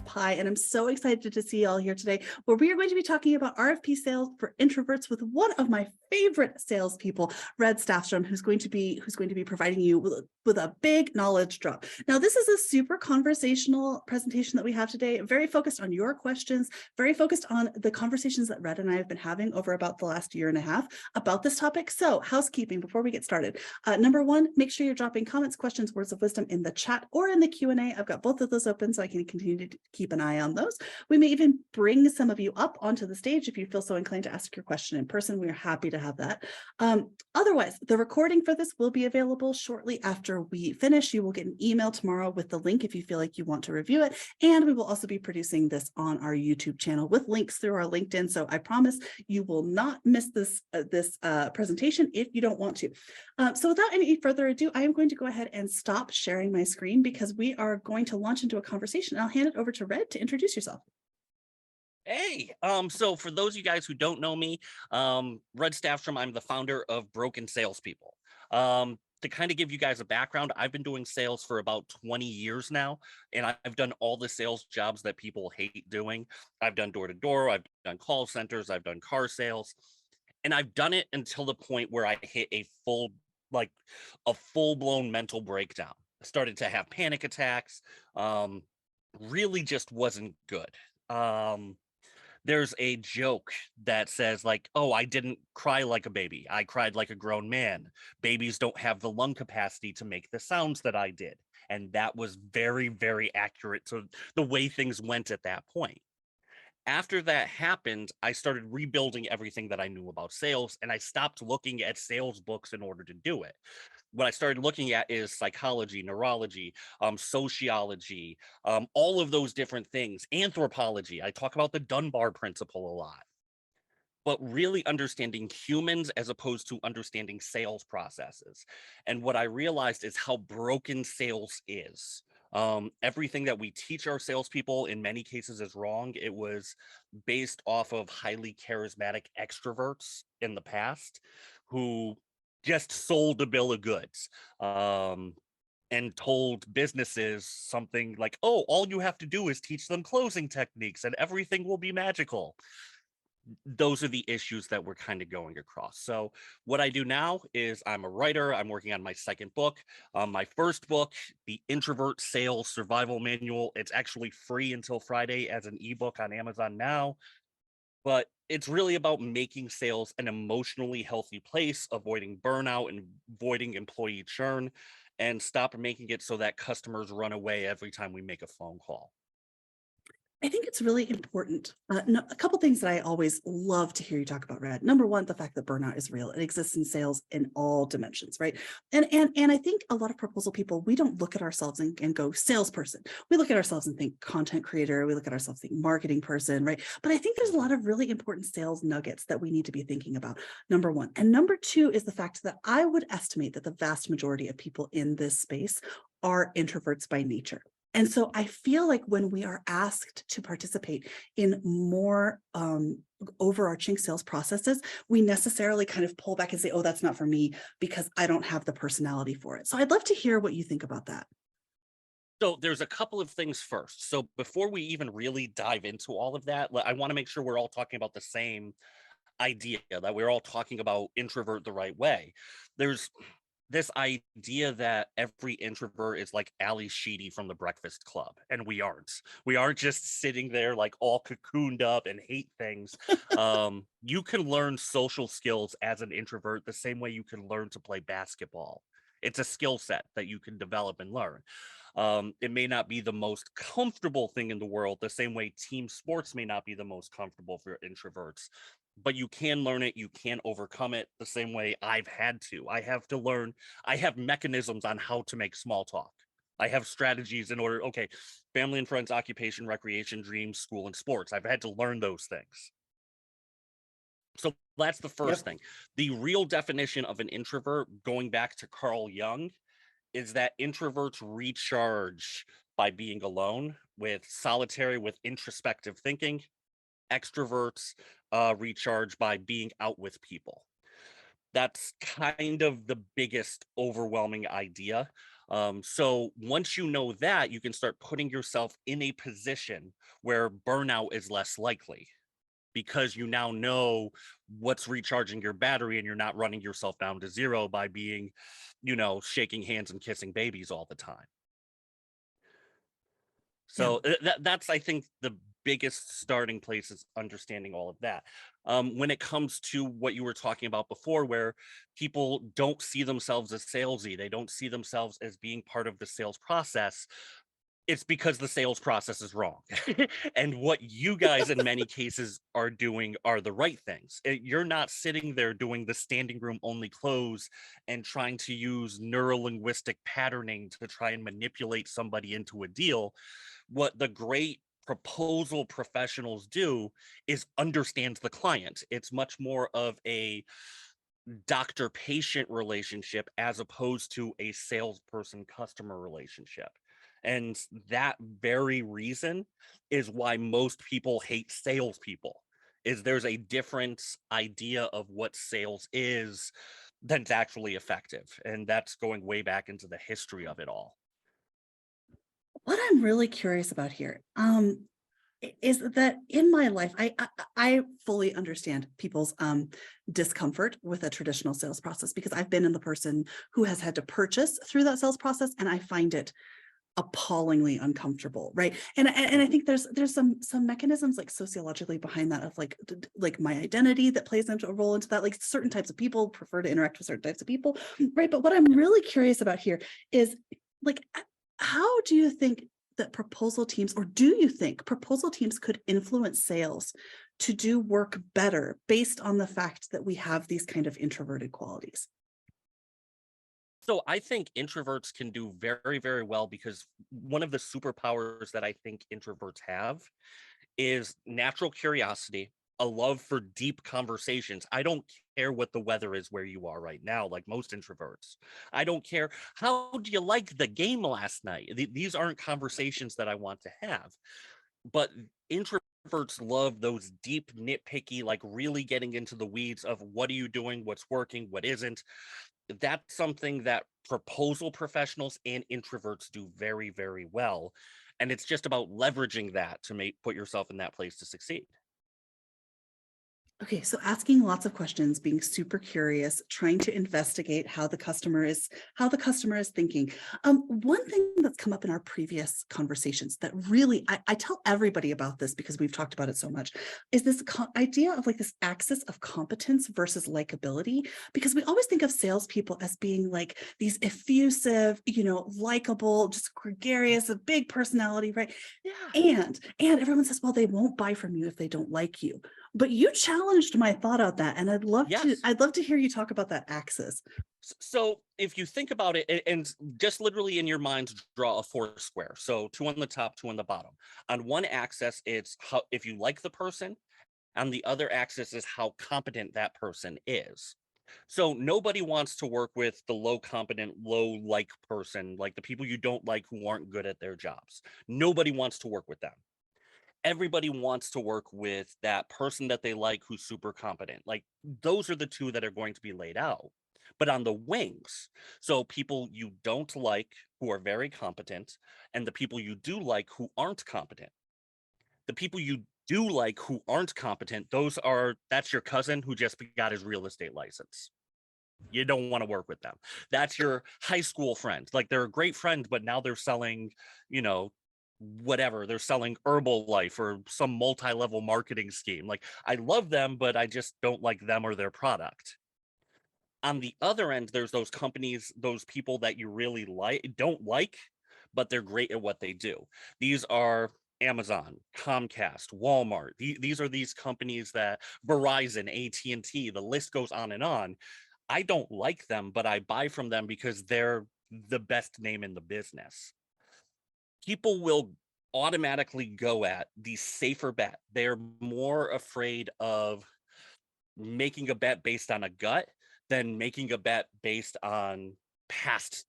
Pie, and I'm so excited to see you all here today, where we are going to be talking about RFP sales for introverts with one of my favorite salespeople, Red Staffstrom, who's going to be providing you with a big knowledge drop. Now, this is a super conversational presentation that we have today, very focused on your questions, very focused on the conversations that Red and I have been having over about the last year and a half about this topic. So, housekeeping before we get started. Number one, make sure you're dropping comments, questions, words of wisdom in the chat or in the Q&A. I've got both of those open so I can continue to keep an eye on those. We may even bring some of you up onto the stage if you feel so inclined to ask your question in person. We are happy to have that. Otherwise, the recording for this will be available shortly after we finish. You will get an email tomorrow with the link if you feel like you want to review it. And we will also be producing this on our YouTube channel with links through our LinkedIn. So I promise you will not miss this presentation if you don't want to. So without any further ado, I am going to go ahead and stop sharing my screen because we are going to launch into a conversation. I'll hand it over to Red to introduce yourself. Hey, so for those of you guys who don't know me, Red Staffstrom, I'm the founder of Broken Salespeople. To kind of give you guys a background, I've been doing sales for about 20 years now, and I've done all the sales jobs that people hate doing. I've done door-to-door, I've done call centers, I've done car sales, and I've done it until the point where I hit a full-blown mental breakdown. I started to have panic attacks, really just wasn't good. There's a joke that says like, oh, I didn't cry like a baby. I cried like a grown man. Babies don't have the lung capacity to make the sounds that I did. And that was very, very accurate to the way things went at that point. After that happened, I started rebuilding everything that I knew about sales, and I stopped looking at sales books in order to do it. What I started looking at is psychology, neurology, sociology, all of those different things, anthropology. I talk about the Dunbar Principle a lot, but really understanding humans as opposed to understanding sales processes. And what I realized is how broken sales is. Everything that we teach our salespeople in many cases is wrong. It was based off of highly charismatic extroverts in the past who just sold a bill of goods and told businesses something like, oh, all you have to do is teach them closing techniques and everything will be magical. Those are the issues that we're kind of going across. So what I do now is I'm a writer. I'm working on my second book. My first book, The Introvert Sales Survival Manual, it's actually free until Friday as an ebook on Amazon now. But it's really about making sales an emotionally healthy place, avoiding burnout and avoiding employee churn, and stop making it so that customers run away every time we make a phone call. I think it's really important. A couple things that I always love to hear you talk about, Red. Number one, the fact that burnout is real. It exists in sales in all dimensions, right? And I think a lot of proposal people, we don't look at ourselves and go salesperson. We look at ourselves and think content creator. We look at ourselves and think marketing person, right? But I think there's a lot of really important sales nuggets that we need to be thinking about. Number one. And number two is the fact that I would estimate that the vast majority of people in this space are introverts by nature. And so I feel like when we are asked to participate in more overarching sales processes, we necessarily kind of pull back and say, oh, that's not for me because I don't have the personality for it. So I'd love to hear what you think about that. So there's a couple of things first. So before we even really dive into all of that, I want to make sure we're all talking about the same idea, that we're all talking about introvert the right way. There's this idea that every introvert is like Ali Sheedy from the Breakfast Club, and we aren't. We aren't just sitting there like all cocooned up and hate things. You can learn social skills as an introvert the same way you can learn to play basketball. It's a skill set that you can develop and learn. It may not be the most comfortable thing in the world, the same way team sports may not be the most comfortable for introverts, but you can learn it, you can overcome it the same way I've had to. I have to learn, I have mechanisms on how to make small talk. I have strategies in order, okay, family and friends, occupation, recreation, dreams, school, and sports. I've had to learn those things. So that's the first thing. The real definition of an introvert, going back to Carl Jung, is that introverts recharge by being alone, with introspective thinking. Extroverts recharge by being out with people. That's kind of the biggest overwhelming idea. So once you know that, you can start putting yourself in a position where burnout is less likely because you now know what's recharging your battery and you're not running yourself down to zero by being, shaking hands and kissing babies all the time. Yeah. So that's, I think, the biggest starting place is understanding all of that. When it comes to what you were talking about before, where people don't see themselves as salesy, they don't see themselves as being part of the sales process. It's because the sales process is wrong. And what you guys in many cases are doing are the right things. You're not sitting there doing the standing room only close and trying to use neurolinguistic patterning to try and manipulate somebody into a deal. What the great proposal professionals do is understand the client. It's much more of a doctor patient relationship as opposed to a salesperson customer relationship. And that very reason is why most people hate salespeople, is there's a different idea of what sales is that's actually effective. And that's going way back into the history of it all. What I'm really curious about here, is that in my life, I fully understand people's discomfort with a traditional sales process because I've been in the person who has had to purchase through that sales process, and I find it appallingly uncomfortable, right? And I think there's some mechanisms like sociologically behind that of like my identity that plays into a role into that. Like certain types of people prefer to interact with certain types of people, right? But what I'm really curious about here is like, how do you think that proposal teams, or do you think proposal teams could influence sales to do work better based on the fact that we have these kind of introverted qualities? So I think introverts can do very, very well because one of the superpowers that I think introverts have is natural curiosity, a love for deep conversations. I don't care what the weather is where you are right now, like most introverts. I don't care. How do you like the game last night? These aren't conversations that I want to have. But introverts love those deep, nitpicky, like really getting into the weeds of what are you doing, what's working, what isn't. That's something that proposal professionals and introverts do very, very well. And it's just about leveraging that to put yourself in that place to succeed. Okay, so asking lots of questions, being super curious, trying to investigate how the customer is thinking. One thing that's come up in our previous conversations that really I tell everybody about this because we've talked about it so much is this idea of like this axis of competence versus likability. Because we always think of salespeople as being like these effusive, likable, just gregarious, a big personality, right? Yeah. And everyone says, well, they won't buy from you if they don't like you. But you challenged my thought on that, and Yes. I'd love to hear you talk about that axis. So if you think about it, and just literally in your mind, draw a four square. So two on the top, two on the bottom. On one axis, it's how if you like the person. On the other axis is how competent that person is. So nobody wants to work with the low competent, low like person, like the people you don't like who aren't good at their jobs. Nobody wants to work with them. Everybody wants to work with that person that they like who's super competent. Like those are the two that are going to be laid out. But on the wings, so people you don't like who are very competent, and the people you do like who aren't competent. The people you do like who aren't competent, that's your cousin who just got his real estate license. You don't want to work with them. That's your high school friend. Like they're a great friend, but now they're selling, you know, whatever. They're selling Herbalife or some multi-level marketing scheme. Like I love them, but I just don't like them or their product. On the other end, there's those companies, those people that you really don't like, but they're great at what they do. These are Amazon, Comcast, Walmart. These are these companies that Verizon, AT&T, the list goes on and on. I don't like them, but I buy from them because they're the best name in the business. People will automatically go at the safer bet. They're more afraid of making a bet based on a gut than making a bet based on past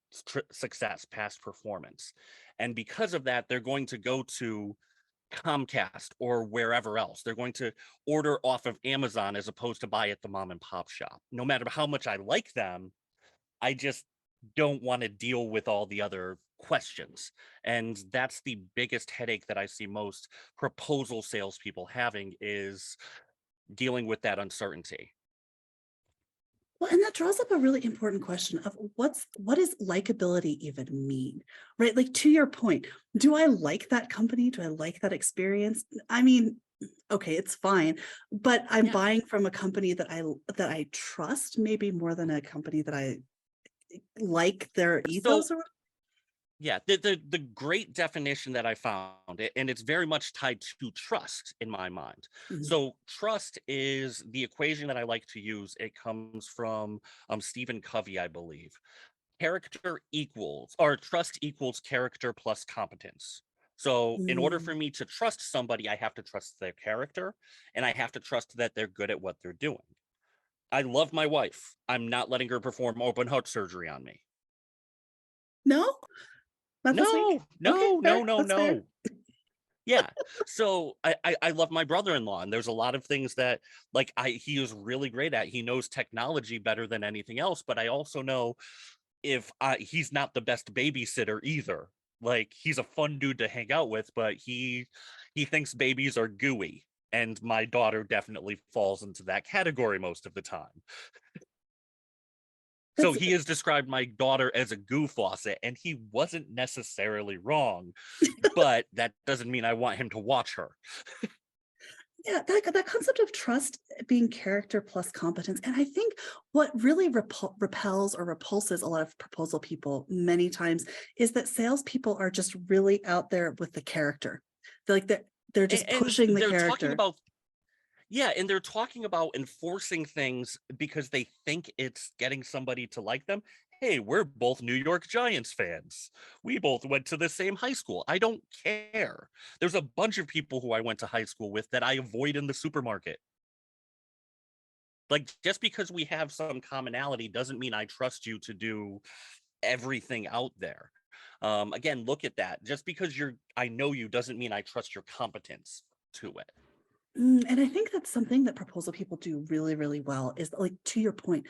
success, past performance. And because of that, they're going to go to Comcast or wherever else. They're going to order off of Amazon as opposed to buy at the mom and pop shop. No matter how much I like them, I just don't want to deal with all the other questions. And that's the biggest headache that I see most proposal salespeople having, is dealing with that uncertainty. Well, and that draws up a really important question of what does likability even mean, right? Like, to your point, do I like that company? Do I like that experience? I mean, okay, it's fine, but I'm Yeah. buying from a company that I trust, maybe more than a company that I like their So ethos or. yeah, the great definition that I found, and it's very much tied to trust in my mind. Mhm. So trust is the equation that I like to use. It comes from Stephen Covey, I believe. Character equals, or trust equals character plus competence. So in order for Mm. me to trust somebody, I have to trust their character, and I have to trust that they're good at what they're doing. I love my wife. I'm not letting her perform open heart surgery on me. No, not this week. No, Okay, no, fair. no, no, That's fair. no. Yeah. So I love my brother-in-law, and there's a lot of things that, like, he is really great at. He knows technology better than anything else, but I also know, if he's not the best babysitter either. Like, he's a fun dude to hang out with, but he thinks babies are gooey, and my daughter definitely falls into that category most of the time. So That's he has described my daughter as a goo faucet, and he wasn't necessarily wrong, but that doesn't mean I want him to watch her. Yeah, that concept of trust being character plus competence. And I think what really repels or repulses a lot of proposal people many times is that salespeople are just really out there with the character. They're just And pushing the they're talking character. about, yeah, and they're talking about enforcing things because they think it's getting somebody to like them. Hey, we're both New York Giants fans. We both went to the same high school. I don't care. There's a bunch of people who I went to high school with that I avoid in the supermarket. Like, just because we have some commonality doesn't mean I trust you to do everything out there. Again, look at that. Just because I know you doesn't mean I trust your competence to it. And I think that's something that proposal people do really, really well, is like, to your point,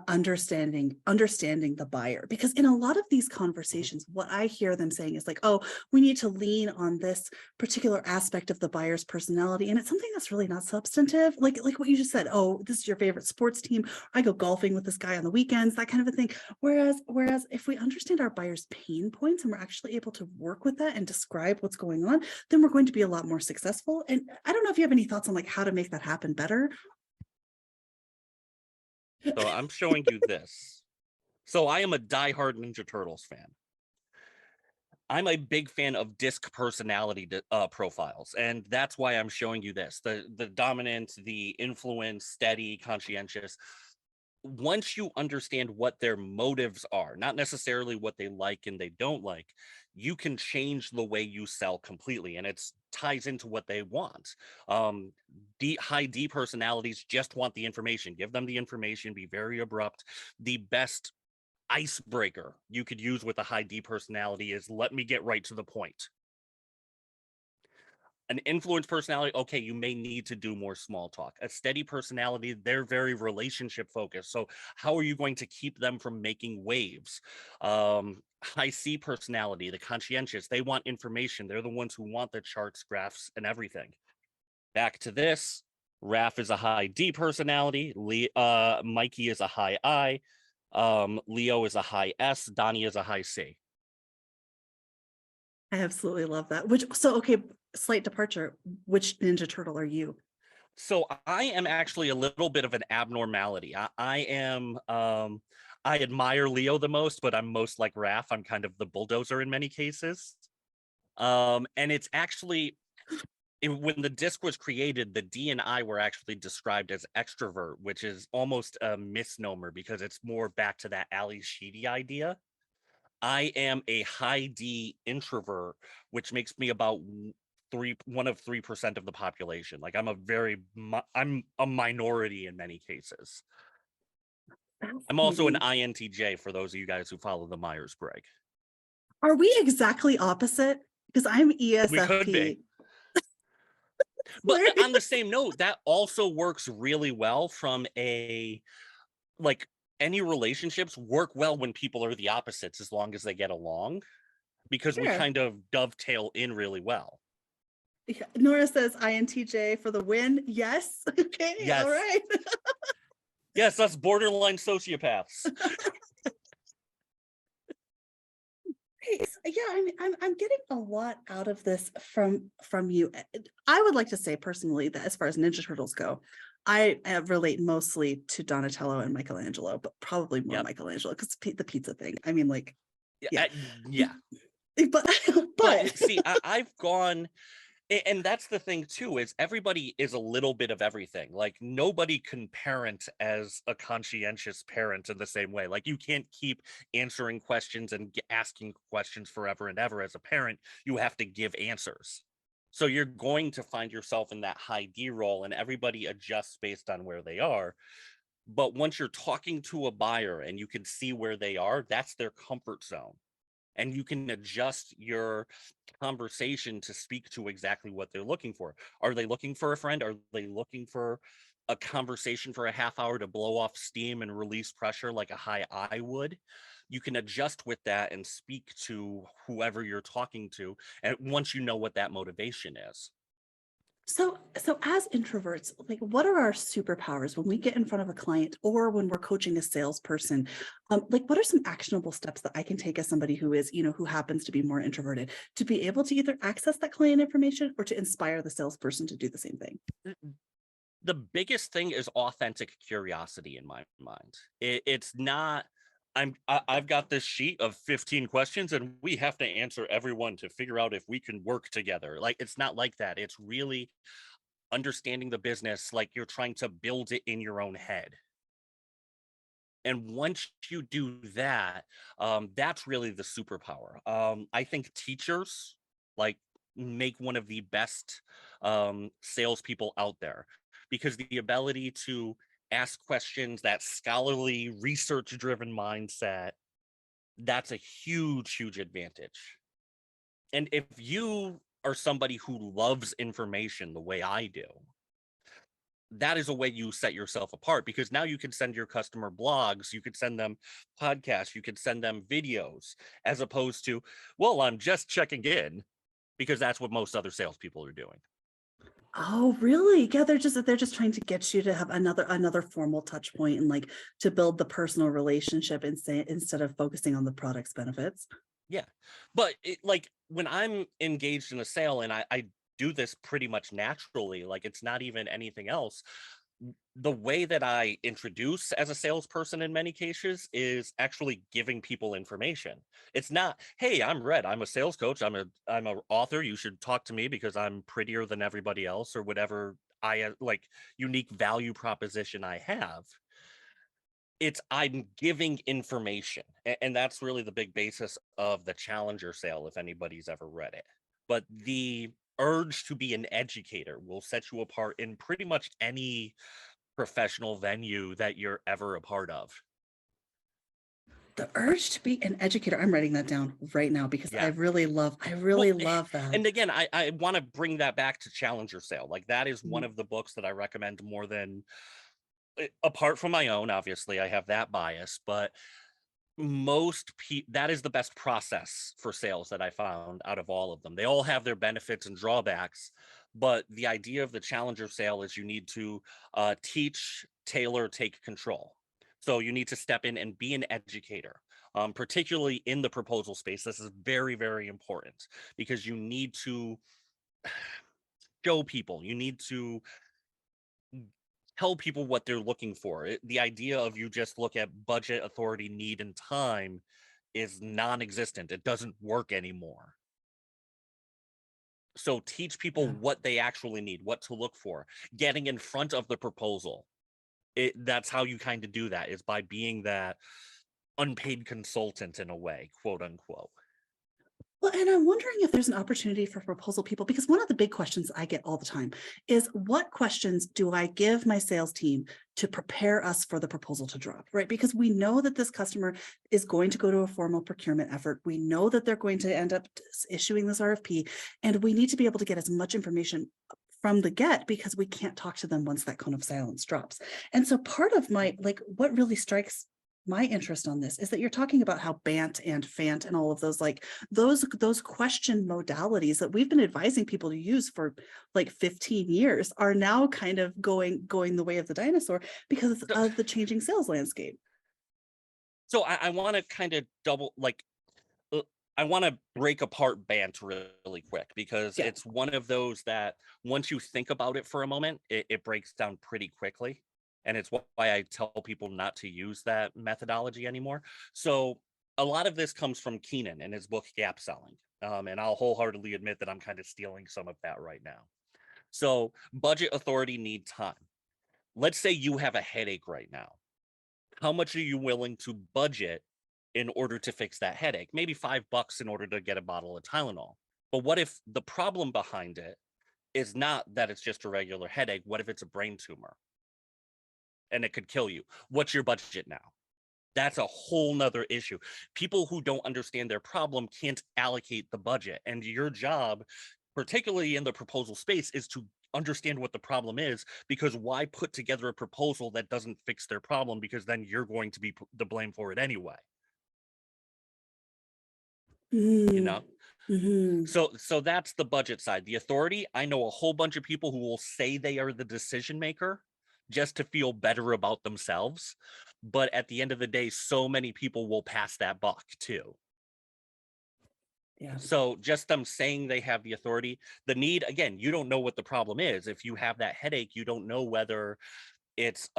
understanding the buyer. Because in a lot of these Mhm. conversations, what I hear them saying is like, oh, we need to lean on this particular aspect of the buyer's personality. And it's something that's really not substantive. Like what you just said, oh, this is your favorite sports team. I go golfing with this guy on the weekends, that kind of a thing. Whereas if we understand our buyer's pain points and we're actually able to work with that and describe what's going on, then we're going to be a lot more successful. And I don't know if you have any thoughts on like how to make that happen better. So I'm showing you this. So I am a diehard Ninja Turtles fan. I'm a big fan of disc personality profiles, and that's why I'm showing you this: the dominant, the influence, steady, conscientious. Once you understand what their motives are, not necessarily what they like and they don't like, you can change the way you sell completely, and it ties into what they want. Um, high D personalities just want the information. Give them the information. Be very abrupt. The best icebreaker you could use with a high D personality is, let me get right to the point. An influence personality, okay, you may need to do more small talk. A steady personality, they're very relationship focused. So how are you going to keep them from making waves? High C personality, the conscientious, they want information. They're the ones who want the charts, graphs, and everything. Back to this. Raph is a high D personality. Mikey is a high I. Leo is a high S. Donnie is a high C. I absolutely love that. Okay, slight departure. Which Ninja Turtle are you? So I am actually a little bit of an abnormality. I am I admire Leo the most, but I'm most like Raph. I'm kind of the bulldozer in many cases. And it's actually, when the disc was created, the D and I were actually described as extrovert, which is almost a misnomer because it's more back to that Ali Sheedy idea. I am a high D introvert, which makes me about 1 of 3% of the population. Like, I'm a minority in many cases. I'm also an Fascinating. INTJ for those of you guys who follow the Myers-Briggs. Are we exactly opposite? Because I'm We could be. ESFP. But on the same note, that also works really well from a, like, any relationships work well when people are the opposites, as long as they get along, because we Fair. kind of dovetail in really well. Yeah, Nora says INTJ for the win. Yes. Okay. All Yes. right. Yes, us borderline sociopaths. Hey, yeah, I'm getting a lot out of this from you. I would like to say personally that as far as Ninja Turtles go, I relate mostly to Donatello and Michelangelo, but probably more Yep. Michelangelo because the pizza thing. I mean, like, Yeah. yeah, Yeah. but But see, I've gone, and that's the thing too, is everybody is a little bit of everything. Like nobody can parent as a conscientious parent in the same way. Like you can't keep answering questions and asking questions forever and ever. As a parent, you have to give answers. So you're going to find yourself in that high D role, and everybody adjusts based on where they are. But once you're talking to a buyer and you can see where they are, that's their comfort zone, and you can adjust your conversation to speak to exactly what they're looking for. Are they looking for a friend? Are they looking for a conversation for a half hour to blow off steam and release pressure like a high I would? You can adjust with that and speak to whoever you're talking to, and once you know what that motivation is. so as introverts, like what are our superpowers when we get in front of a client or when we're coaching a salesperson? Like what are some actionable steps that I can take as somebody who is, who happens to be more introverted to be able to either access that client information or to inspire the salesperson to do the same thing? The biggest thing is authentic curiosity in my mind. It's not I've got this sheet of 15 questions and we have to answer everyone to figure out if we can work together. Like it's not like that. It's really understanding the business like you're trying to build it in your own head. And once you do that, that's really the superpower. I think teachers like make one of the best salespeople out there, because the ability to ask questions, that scholarly, research-driven mindset, that's a huge, huge advantage. And if you are somebody who loves information the way I do, that is a way you set yourself apart, because now you can send your customer blogs, you could send them podcasts, you could send them videos, as opposed to, well, I'm just checking in, because that's what most other salespeople are doing. Oh, really? Yeah, they're just trying to get you to have another formal touch point and like to build the personal relationship and say instead of focusing on the product's benefits. Yeah. But like when I'm engaged in a sale, and I do this pretty much naturally, like it's not even anything else. The way that I introduce as a salesperson in many cases is actually giving people information. It's not, hey, I'm Red, I'm a sales coach, I'm a author, you should talk to me because I'm prettier than everybody else, or whatever like unique value proposition I have. It's I'm giving information. And that's really the big basis of the Challenger sale, if anybody's ever read it. But the urge to be an educator will set you apart in pretty much any professional venue that you're ever a part of. The urge to be an educator. I'm writing that down right now because I Yeah. really love, I Well, really love that. and again, I want to bring that back to Challenger Sale. Like that is one Mhm. of the books that I recommend more than, apart from my own, obviously I have that bias, but that is the best process for sales that I found out of all of them. They all have their benefits and drawbacks, but the idea of the Challenger Sale is you need to teach, tailor, take control. So you need to step in and be an educator, particularly in the proposal space. This is very, very important, because you need to show people, you need to tell people what they're looking for. The idea of you just look at budget, authority, need, and time is non-existent. It doesn't work anymore. So teach people Yeah. what they actually need, what to look for, getting in front of the proposal. That's how you kind of do that, is by being that unpaid consultant in a way, quote unquote. Well, and I'm wondering if there's an opportunity for proposal people, because one of the big questions I get all the time is what questions do I give my sales team to prepare us for the proposal to drop, right? Because we know that this customer is going to go to a formal procurement effort. We know that they're going to end up issuing this RFP, and we need to be able to get as much information from the get because we can't talk to them once that cone of silence drops. And so part of my, like, what really strikes my interest on this is that you're talking about how BANT and FANT and all of those, like those question modalities that we've been advising people to use for like 15 years are now kind of going the way of the dinosaur because So, of the changing sales landscape. so I want to kind of uh, I want to break apart BANT really quick because Yeah. it's one of those that once you think about it for a moment, it breaks down pretty quickly. And it's why I tell people not to use that methodology anymore. So a lot of this comes from Keenan and his book Gap Selling. And I'll wholeheartedly admit that I'm kind of stealing some of that right now. So budget, authority, need, time. Let's say you have a headache right now. How much are you willing to budget in order to fix that headache? Maybe $5 in order to get a bottle of Tylenol. But what if the problem behind it is not that it's just a regular headache? What if it's a brain tumor and it could kill you? What's your budget now? That's a whole nother issue. People who don't understand their problem can't allocate the budget. And your job, particularly in the proposal space, is to understand what the problem is, because why put together a proposal that doesn't fix their problem, because then you're going to be the blame for it anyway, you Mm, know? mhm. So that's the budget side. The authority, I know a whole bunch of people who will say they are the decision maker just to feel better about themselves, but at the end of the day, so many people will pass that buck too. Yeah. So just them saying they have the authority, the need, again, you don't know what the problem is. If you have that headache, you don't know whether it's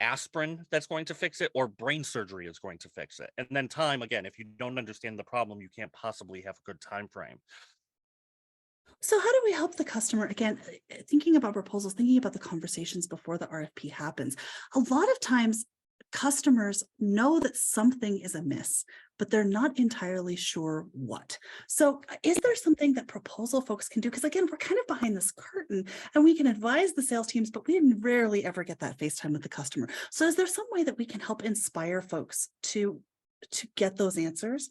aspirin that's going to fix it or brain surgery is going to fix it. And then time, again, if you don't understand the problem, you can't possibly have a good time frame. So how do we help the customer? Again, thinking about proposals, thinking about the conversations before the RFP happens. A lot of times customers know that something is amiss, but they're not entirely sure what. So is there something that proposal folks can do? Because again, we're kind of behind this curtain and we can advise the sales teams, but we rarely ever get that face time with the customer. So is there some way that we can help inspire folks to get those answers?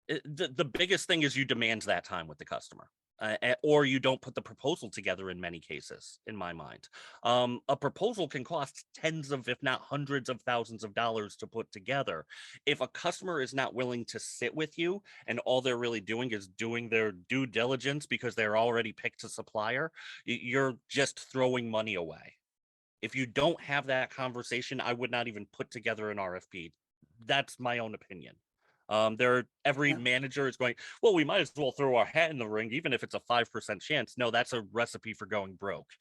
The biggest thing is you demand that time with the customer. Or you don't put the proposal together in many cases, in my mind. A proposal can cost tens of, if not hundreds of thousands of dollars to put together. If a customer is not willing to sit with you and all they're really doing is doing their due diligence because they're already picked a supplier, you're just throwing money away. If you don't have that conversation, I would not even put together an RFP. That's my own opinion. Every Yeah. manager is going, well, we might as well throw our hat in the ring, even if it's a 5% chance. No, that's a recipe for going broke.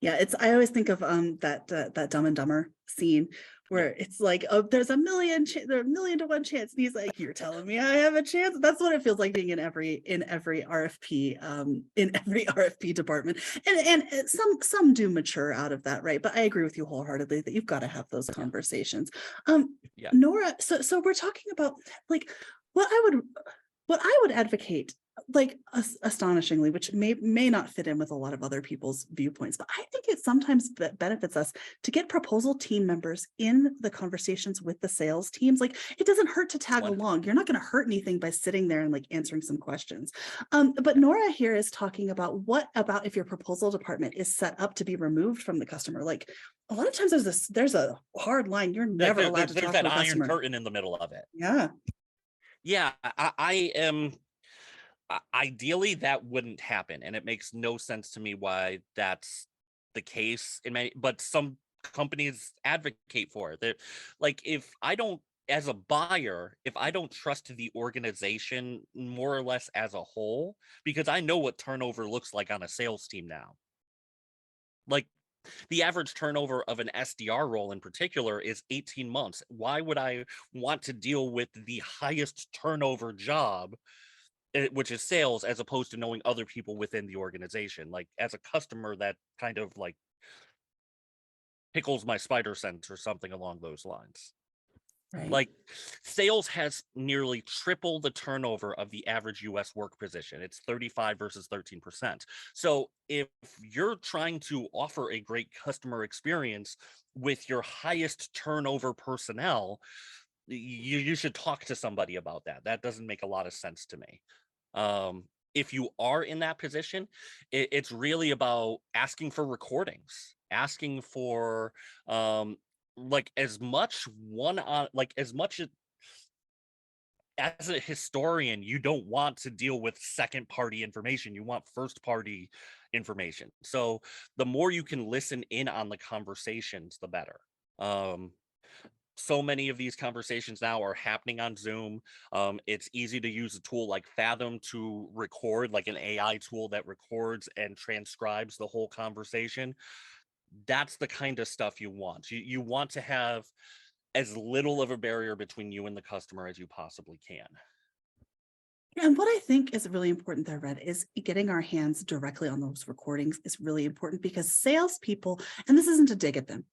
Yeah, I always think of that Dumb and Dumber scene Yeah. where it's like, oh, there's a million to one chance. And he's like, you're telling me I have a chance. That's what it feels like being in every RFP, in every RFP department. And some do mature out of that, right? But I agree with you wholeheartedly that you've got to have those Yeah. conversations. Yeah. Nora, so we're talking about like what I would advocate, like astonishingly, which may not fit in with a lot of other people's viewpoints, but I think it sometimes benefits us to get proposal team members in the conversations with the sales teams. Like it doesn't hurt to tag One. along. You're not going to hurt anything by sitting there and like answering some questions. But Yeah. Nora here is talking about what about if your proposal department is set up to be removed from the customer. Like a lot of times there's a hard line. You're never allowed to There's talk to that a iron customer. curtain in the middle of it. Yeah. Yeah. I am. Ideally, that wouldn't happen. And it makes no sense to me why that's the case in many, but some companies advocate for it. They're like, if I don't, as a buyer, if I don't trust the organization more or less as a whole, because I know what turnover looks like on a sales team now. Like the average turnover of an SDR role in particular is 18 months. Why would I want to deal with the highest turnover job, which is sales, as opposed to knowing other people within the organization? Like as a customer, that kind of like tickles my spider sense or something along those lines. Right. Like sales has nearly triple the turnover of the average US work position. It's 35 versus 13%. So if you're trying to offer a great customer experience with your highest turnover personnel, you should talk to somebody about that. That doesn't make a lot of sense to me. If you are in that position, it's really about asking for recordings, asking for like as much one on like as much as a historian, you don't want to deal with second party information. You want first party information. So the more you can listen in on the conversations, the better. Um, so many of these conversations now are happening on Zoom. It's easy to use a tool like Fathom to record, like an AI tool that records and transcribes the whole conversation. That's the kind of stuff you want. You want to have as little of a barrier between you and the customer as you possibly can. And what I think is really important there, Red, is getting our hands directly on those recordings is really important because salespeople, and this isn't a dig at them,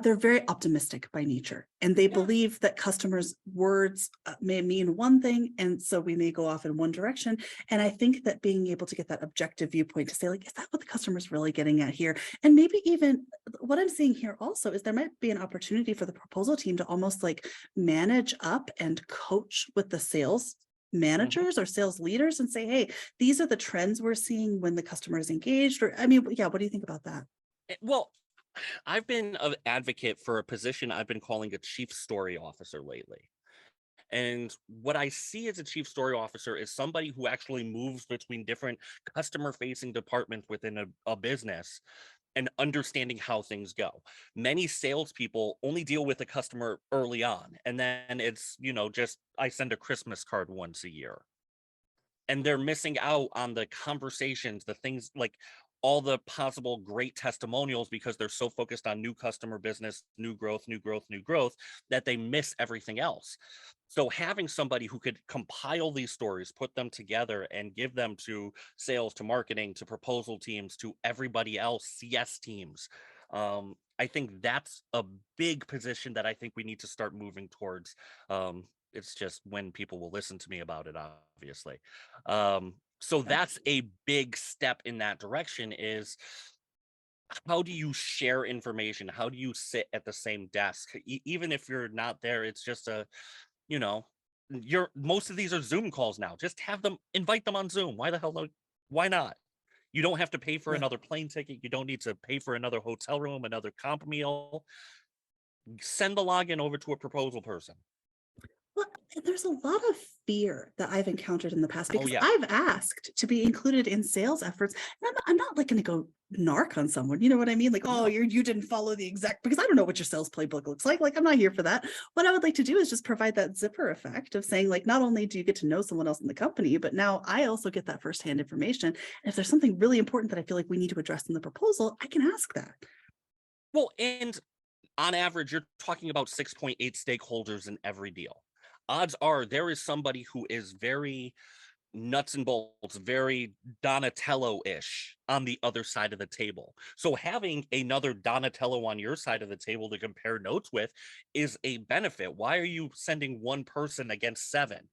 they're very optimistic by nature, and they believe that customers' words may mean one thing, and so we may go off in one direction. And I think that being able to get that objective viewpoint to say, like, is that what the customer's really getting at here? And maybe even what I'm seeing here also is there might be an opportunity for the proposal team to almost like manage up and coach with the sales Mhm. managers or sales leaders and say, hey, these are the trends we're seeing when the customer is engaged. Or, I mean, yeah, what do you think about that? Well, I've been an advocate for a position I've been calling a chief story officer lately. And what I see as a chief story officer is somebody who actually moves between different customer facing departments within a business and understanding how things go. Many salespeople only deal with a customer early on, and then it's, just I send a Christmas card once a year. And they're missing out on the conversations, the things like all the possible great testimonials because they're so focused on new customer business, new growth, new growth, new growth, that they miss everything else. So having somebody who could compile these stories, put them together and give them to sales, to marketing, to proposal teams, to everybody else, CS teams. I think that's a big position that I think we need to start moving towards. It's just when people will listen to me about it, obviously. So that's a big step in that direction is how do you share information? How do you sit at the same desk? Even if you're not there, it's just you know, you're most of these are Zoom calls now. Just have them invite them on Zoom. Why the hell why not? You don't have to pay for Yeah. another plane ticket. You don't need to pay for another hotel room, another comp meal. Send the login over to a proposal person. Well, and there's a lot of fear that I've encountered in the past Oh because yeah. I've asked to be included in sales efforts. And I'm not like going to go narc on someone. You know what I mean? Like, oh, No. you didn't follow the exact, because I don't know what your sales playbook looks like. Like, I'm not here for that. What I would like to do is just provide that zipper effect of saying, like, not only do you get to know someone else in the company, but now I also get that firsthand information. And if there's something really important that I feel like we need to address in the proposal, I can ask that. Well, and on average, you're talking about 6.8 stakeholders in every deal. Odds are there is somebody who is very nuts and bolts, very Donatello-ish on the other side of the table. So having another Donatello on your side of the table to compare notes with is a benefit. Why are you sending one person against seven?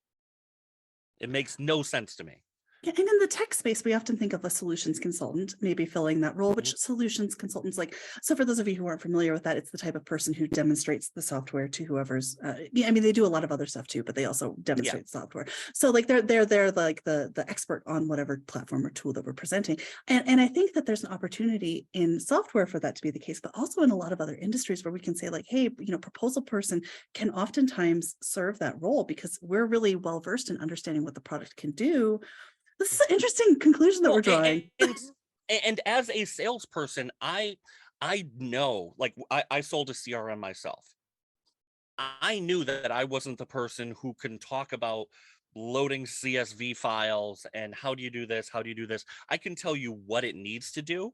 It makes no sense to me. Yeah, and in the tech space, we often think of a solutions consultant maybe filling that role, Mhm. which solutions consultants like. So for those of you who aren't familiar with that, it's the type of person who demonstrates the software to whoever's. Yeah, I mean, they do a lot of other stuff too, but they also Yeah. demonstrate the software. So like they're like the expert on whatever platform or tool that we're presenting. And I think that there's an opportunity in software for that to be the case, but also in a lot of other industries where we can say like, hey, proposal person can oftentimes serve that role because we're really well versed in understanding what the product can do. This is an interesting conclusion that we're Well, drawing. and as a salesperson, I know, like I sold a CRM myself. I knew that I wasn't the person who can talk about loading CSV files and how do you do this, how do you do this. I can tell you what it needs to do,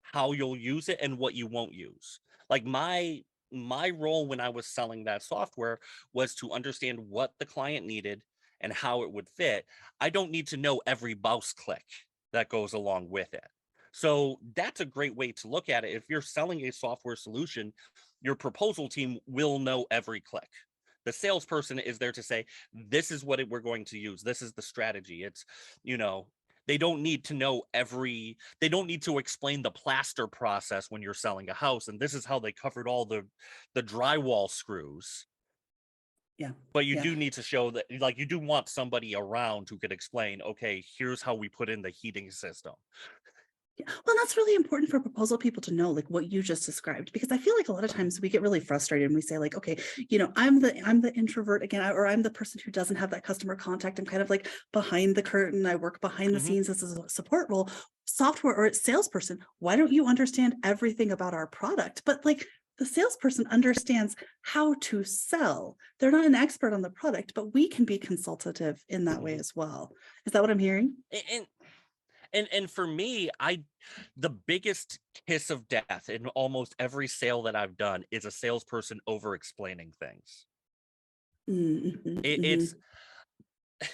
how you'll use it, and what you won't use. Like my role when I was selling that software was to understand what the client needed and how it would fit. I don't need to know every mouse click that goes along with it. So that's a great way to look at it. If you're selling a software solution, your proposal team will know every click. The salesperson is there to say, this is what we're going to use. This is the strategy. It's, you know, they don't need to know they don't need to explain the plaster process when you're selling a house. And this is how they covered all the drywall screws. Yeah. But you Yeah. do need to show that, like, you do want somebody around who could explain, okay, here's how we put in the heating system. Well, that's really important for proposal people to know, like what you just described, because I feel like a lot of times we get really frustrated and we say like, okay, I'm the introvert again, or I'm the person who doesn't have that customer contact. I'm kind of like behind the curtain. I work behind the Mhm. scenes as a support role, software or salesperson. Why don't you understand everything about our product? But like the salesperson understands how to sell. They're not an expert on the product, but we can be consultative in that way Mhm. as well. Is that what I'm hearing? And and for me, the biggest kiss of death in almost every sale that I've done is a salesperson over explaining things. Mhm, It's mhm.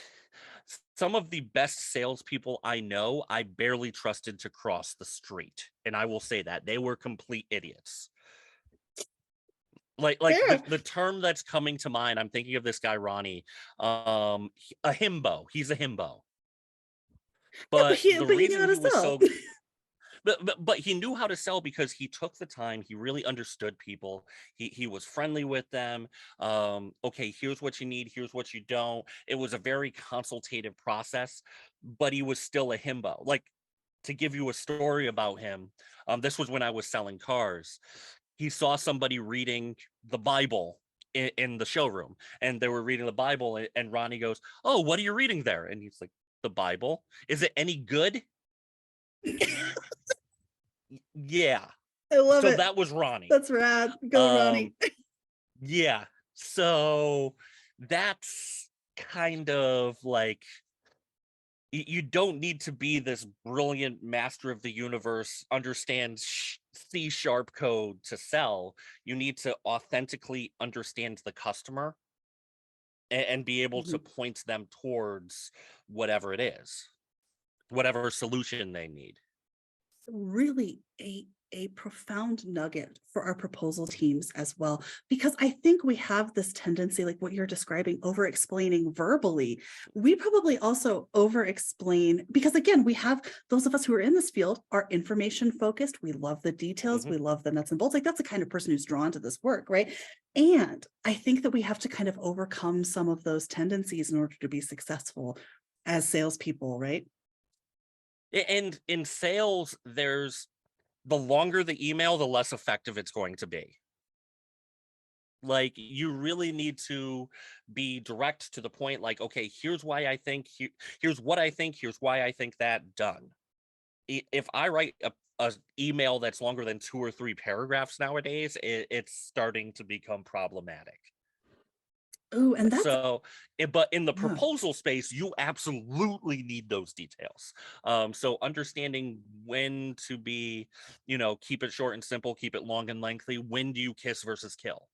some of the best salespeople I know, I barely trusted to cross the street. And I will say that they were complete idiots. Like Fair. the term that's coming to mind, I'm thinking of this guy, Ronnie, a himbo. He's a himbo. Yeah, but But he the but he knew how reason to he was sell. so but he knew how to sell because he took the time, he really understood people, he was friendly with them. Okay, here's what you need, here's what you don't. It was a very consultative process, but he was still a himbo. Like, to give you a story about him, this was when I was selling cars. He saw somebody reading the Bible in the showroom, and they were reading the Bible, and Ronnie goes, "Oh, what are you reading there?" And he's like, "The Bible. Is it any good?" Yeah. I love So it. that was Ronnie. That's rad. Go, Um, Ronnie. yeah. So that's kind of like, you don't need to be this brilliant master of the universe, understand C sharp code to sell. You need to authentically understand the customer and be able to Mhm. point them towards whatever it is, whatever solution they need. Really a profound nugget for our proposal teams as well, because I think we have this tendency, like what you're describing, over explaining verbally. We probably also over explain because, again, we have those of us who are in this field are information focused. We love the details, Mhm. we love the nuts and bolts. Like that's the kind of person who's drawn to this work, right? And I think that we have to kind of overcome some of those tendencies in order to be successful as salespeople, right? And in sales, there's the longer the email, the less effective it's going to be. Like, you really need to be direct to the point, like, okay, here's why I think, here's what I think, here's why I think that, done. If I write a email that's longer than 2 or 3 paragraphs nowadays, it's starting to become problematic. Oh, and that's So, but in the yeah. proposal space, you absolutely need those details. So understanding when to be, keep it short and simple, keep it long and lengthy. When do you kiss versus kill?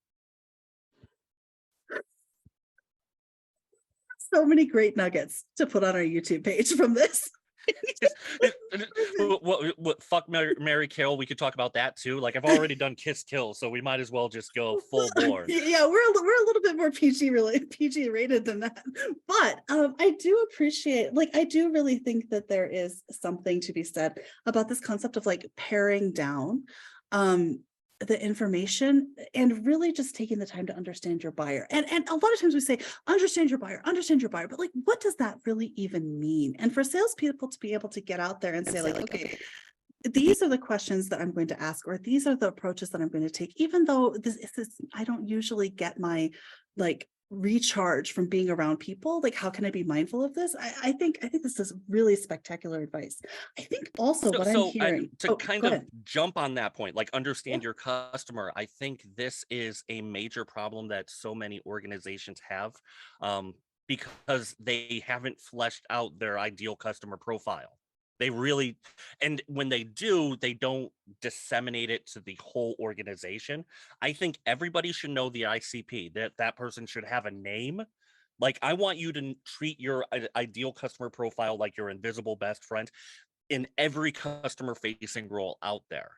So many great nuggets to put on our YouTube page from this. Just, what, fuck Mary Kill. We could talk about that too. Like, I've already done kiss kill, so we might as well just go full born. Yeah, we're a little bit more PG rated than that. But I do appreciate, like, I do really think that there is something to be said about this concept of like paring down um the information and really just taking the time to understand your buyer. And a lot of times we say understand your buyer, but like what does that really even mean? And for salespeople to be able to get out there and say like, okay, these are the questions that I'm going to ask, or these are the approaches that I'm going to take, even though I don't usually get my like recharge from being around people. Like, how can I be mindful of this? I think this is really spectacular advice. I think also what I'm hearing. To Oh, kind go of ahead. jump on that point, like, Yeah. understand your customer, I think this is a major problem that so many organizations have, because they haven't fleshed out their ideal customer profile. They really, and when they do, they don't disseminate it to the whole organization. I think everybody should know the ICP, that person should have a name. Like, I want you to treat your ideal customer profile like your invisible best friend in every customer facing role out there,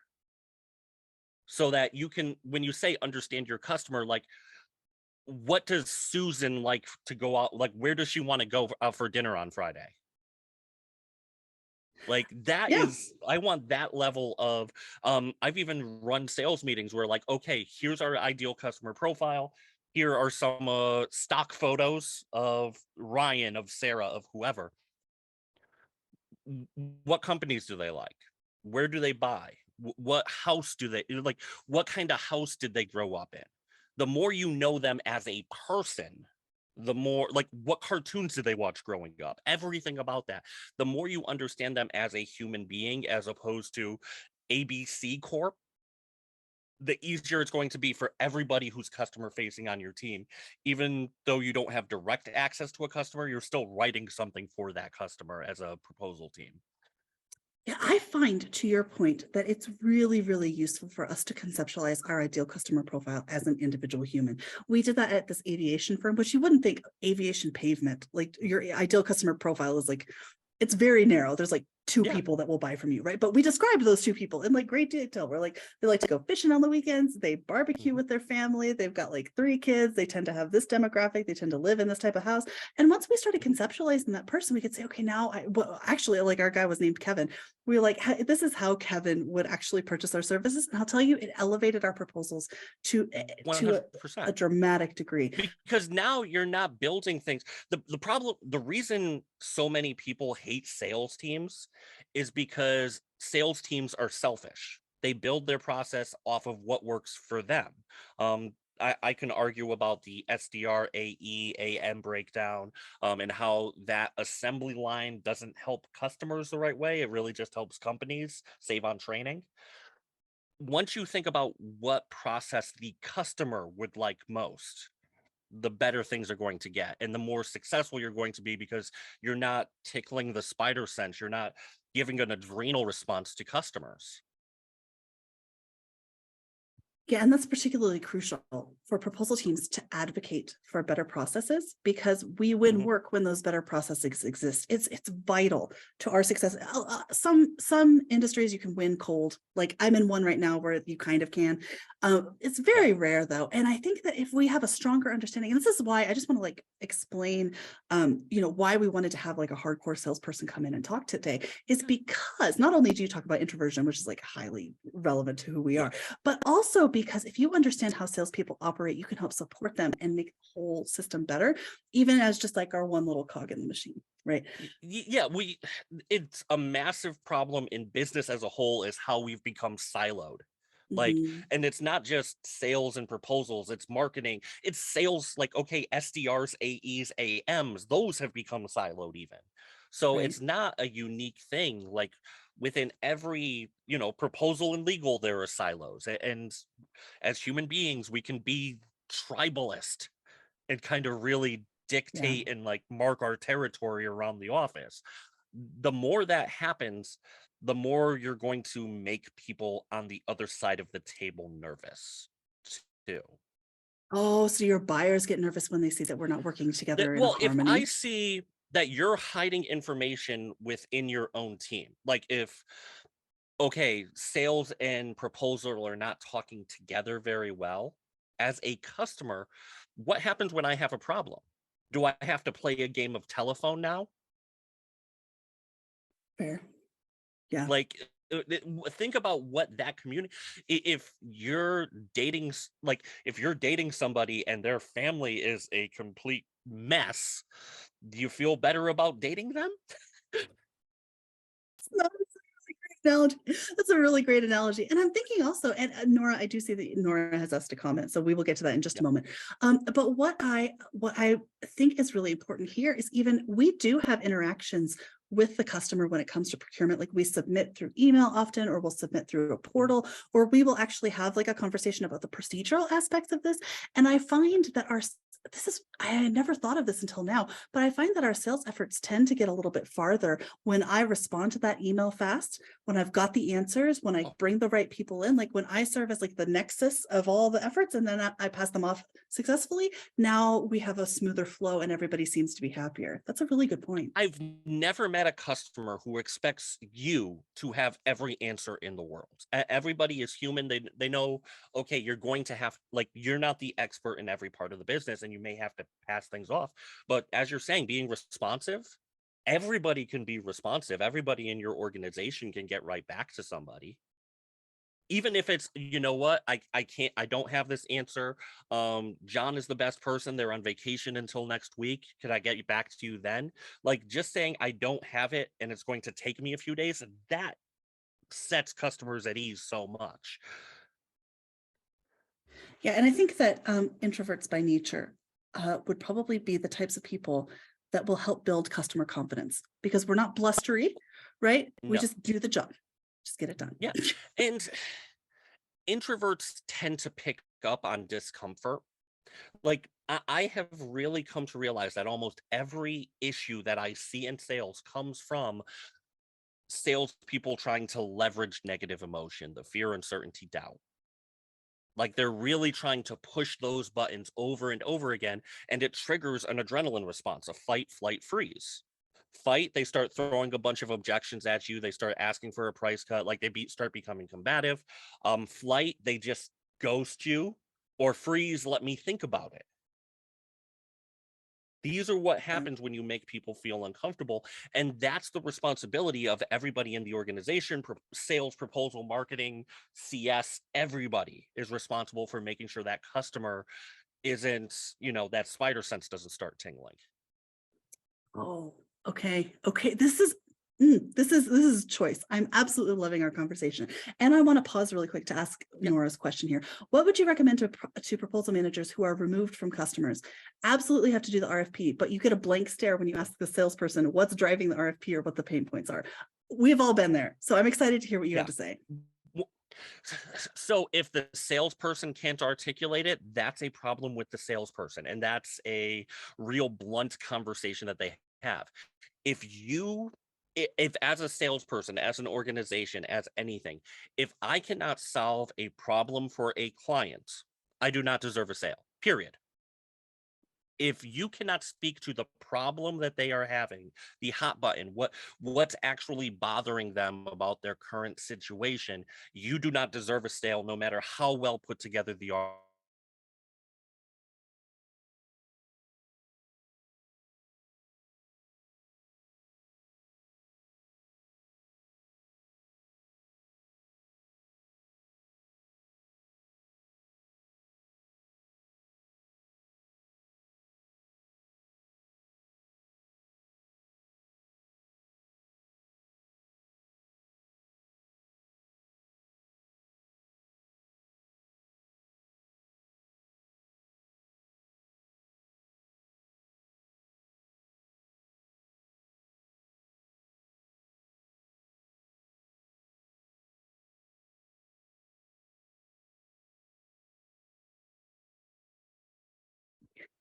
so that you can, when you say understand your customer, like, what does Susan like to go out, like, where does she want to go out for dinner on Friday? Like, that Yeah. is, I want that level of, I've even run sales meetings where, like, okay, here's our ideal customer profile, here are some stock photos of Ryan, of Sarah, of whoever. What companies do they like? Where do they buy? What house do they like? What kind of house did they grow up in? The more you know them as a person, the more, like, what cartoons did they watch growing up? Everything about that. The more you understand them as a human being, as opposed to ABC Corp, the easier it's going to be for everybody who's customer facing on your team. Even though you don't have direct access to a customer, you're still writing something for that customer as a proposal team. Yeah, I find, to your point, that it's really, really useful for us to conceptualize our ideal customer profile as an individual human. We did that at this aviation firm, but you wouldn't think aviation pavement, like your ideal customer profile is like, it's very narrow. There's like two Yeah. people that will buy from you, right? But we described those two people in like great detail. We're like, they like to go fishing on the weekends, they barbecue Mhm. with their family, they've got like 3 kids, they tend to have this demographic, they tend to live in this type of house. And once we started conceptualizing that person, we could say, okay, now well, actually, like our guy was named Kevin. We were like, this is how Kevin would actually purchase our services. And I'll tell you, it elevated our proposals to a 100%. dramatic degree. Because now you're not building things. The problem, the reason so many people hate sales teams is because sales teams are selfish. They build their process off of what works for them. I can argue about the SDR, AE, AM breakdown, and how that assembly line doesn't help customers the right way. It really just helps companies save on training. Once you think about what process the customer would like most, the better things are going to get and the more successful you're going to be, because you're not tickling the spider sense. You're not giving an adrenal response to customers. Yeah, and that's particularly crucial for proposal teams to advocate for better processes, because we win Mhm. work when those better processes exist. It's vital to our success. Some industries you can win cold, like I'm in one right now where you kind of can. It's Yeah. very rare though, and I think that if we have a stronger understanding, and this is why I just want to like explain, why we wanted to have like a hardcore salesperson come in and talk today, is because not only do you talk about introversion, which is like highly relevant to who we Yeah. are, but also because if you understand how salespeople operate, you can help support them and make the whole system better, even as just like our one little cog in the machine, right? Yeah, it's a massive problem in business as a whole, is how we've become siloed. Like, Mhm. and it's not just sales and proposals, it's marketing, it's sales. Like, okay, SDRs, AEs, AMs, those have become siloed even. So Right. it's not a unique thing. Like, within every, proposal and legal, there are silos. And as human beings, we can be tribalist and kind of really Yeah. dictate and like mark our territory around the office. The more that happens, the more you're going to make people on the other side of the table nervous too. Oh, so your buyers get nervous when they see that we're not working together in a Well, if I harmony. see that you're hiding information within your own team, like if, okay, sales and proposal are not talking together very well, as a customer, what happens when I have a problem? Do I have to play a game of telephone now? Fair. Yeah. Like, think about what that community, if you're dating like, if you're dating somebody and their family is a complete mess, do you feel better about dating them? No, that's a really great analogy. That's a really great analogy. And I'm thinking also, and Nora, I do see that Nora has asked to comment, so we will get to that in just a Yep. moment. But what I think is really important here is, even we do have interactions with the customer when it comes to procurement. Like we submit through email often, or we'll submit through a Mhm. portal, or we will actually have like a conversation about the procedural aspects of this. And I find that I had never thought of this until now, but I find that our sales efforts tend to get a little bit farther when I respond to that email fast, when I've got the answers, when I Oh, bring the right people in, like when I serve as like the nexus of all the efforts, and then I pass them off successfully. Now we have a smoother flow and everybody seems to be happier. That's a really good point. I've never met a customer who expects you to have every answer in the world. Everybody is human. They know, okay, you're going to have, like, you're not the expert in every part of the business and you may have to pass things off. But as you're saying, being responsive, everybody can be responsive. Everybody in your organization can get right back to somebody. Even if it's, you know what, I don't have this answer. John is the best person. They're on vacation until next week. Could I get you back to you then? Like, just saying I don't have it and it's going to take me a few days, that sets customers at ease so much. Yeah, and I think that introverts by nature would probably be the types of people that will help build customer confidence because we're not blustery, right? We No. just do the job, just get it done. Yeah. And introverts tend to pick up on discomfort. Like, I have really come to realize that almost every issue that I see in sales comes from salespeople trying to leverage negative emotion, the fear, uncertainty, doubt. Like, they're really trying to push those buttons over and over again, and it triggers an adrenaline response, a fight, flight, freeze. Fight, they start throwing a bunch of objections at you. They start asking for a price cut, like start becoming combative. Flight, they just ghost you. Or freeze, let me think about it. These are what happens when you make people feel uncomfortable. And that's the responsibility of everybody in the organization, sales, proposal, marketing, CS, everybody is responsible for making sure that customer isn't, that spider sense doesn't start tingling. Oh, okay. Okay. This is choice. I'm absolutely loving our conversation. And I want to pause really quick to ask Nora's question here. What would you recommend to proposal managers who are removed from customers? Absolutely have to do the RFP, but you get a blank stare when you ask the salesperson what's driving the RFP or what the pain points are. We've all been there. So I'm excited to hear what you have to say. So if the salesperson can't articulate it, that's a problem with the salesperson. And that's a real blunt conversation that they have. If as a salesperson, as an organization, as anything, if I cannot solve a problem for a client, I do not deserve a sale, period. If you cannot speak to the problem that they are having, the hot button, what's actually bothering them about their current situation, you do not deserve a sale, no matter how well put together the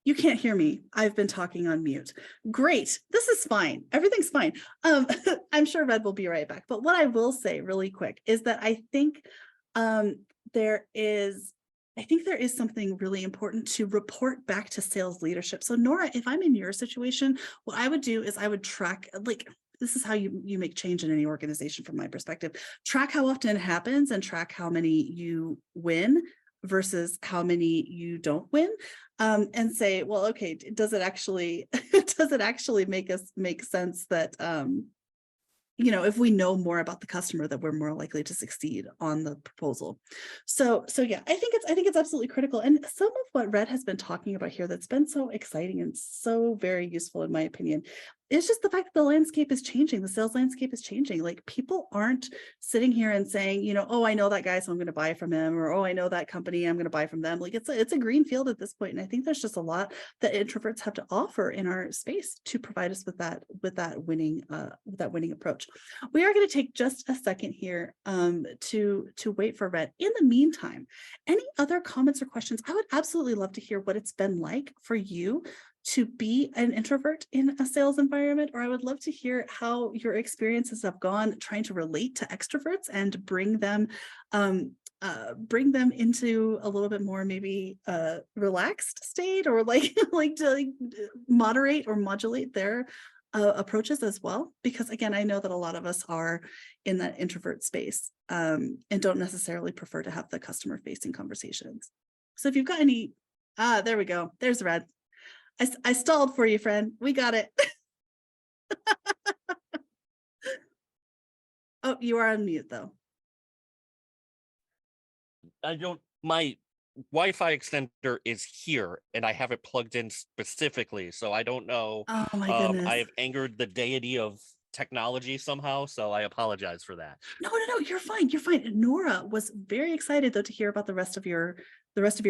You can't hear me. I've been talking on mute. Great. This is fine. Everything's fine. I'm sure Red will be right back. But what I will say really quick is that I think there is something really important to report back to sales leadership. So Nora, if I'm in your situation, what I would do is I would track, like, this is how you make change in any organization from my perspective. Track how often it happens and track how many you win versus how many you don't win, and say, well, okay, does it actually make sense that if we know more about the customer, that we're more likely to succeed on the proposal. So yeah, I think it's absolutely critical. And some of what Red has been talking about here that's been so exciting and so very useful, in my opinion, is just the fact that the landscape is changing. The sales landscape is changing. Like, people aren't sitting here and saying, oh, I know that guy, so I'm going to buy from him, or, oh, I know that company, I'm going to buy from them. Like, it's a green field at this point. And I think there's just a lot that introverts have to offer in our space to provide us with that winning approach. We are going to take just a second here to wait for Red. In the meantime, any other comments or questions? I would absolutely love to hear what it's been like for you to be an introvert in a sales environment, or I would love to hear how your experiences have gone trying to relate to extroverts and bring them into a little bit more maybe relaxed state, or like to moderate or modulate their approaches as well. Because again, I know that a lot of us are in that introvert space and don't necessarily prefer to have the customer facing conversations. So if you've got any, there we go. There's Red. I stalled for you, friend. We got it. Oh, you are on mute though. My Wi-Fi extender is here and I have it plugged in specifically, so I don't know. Oh my goodness. I have angered the deity of technology somehow, so I apologize for that. No, no, no, you're fine. You're fine. Nora was very excited though to hear about the rest of your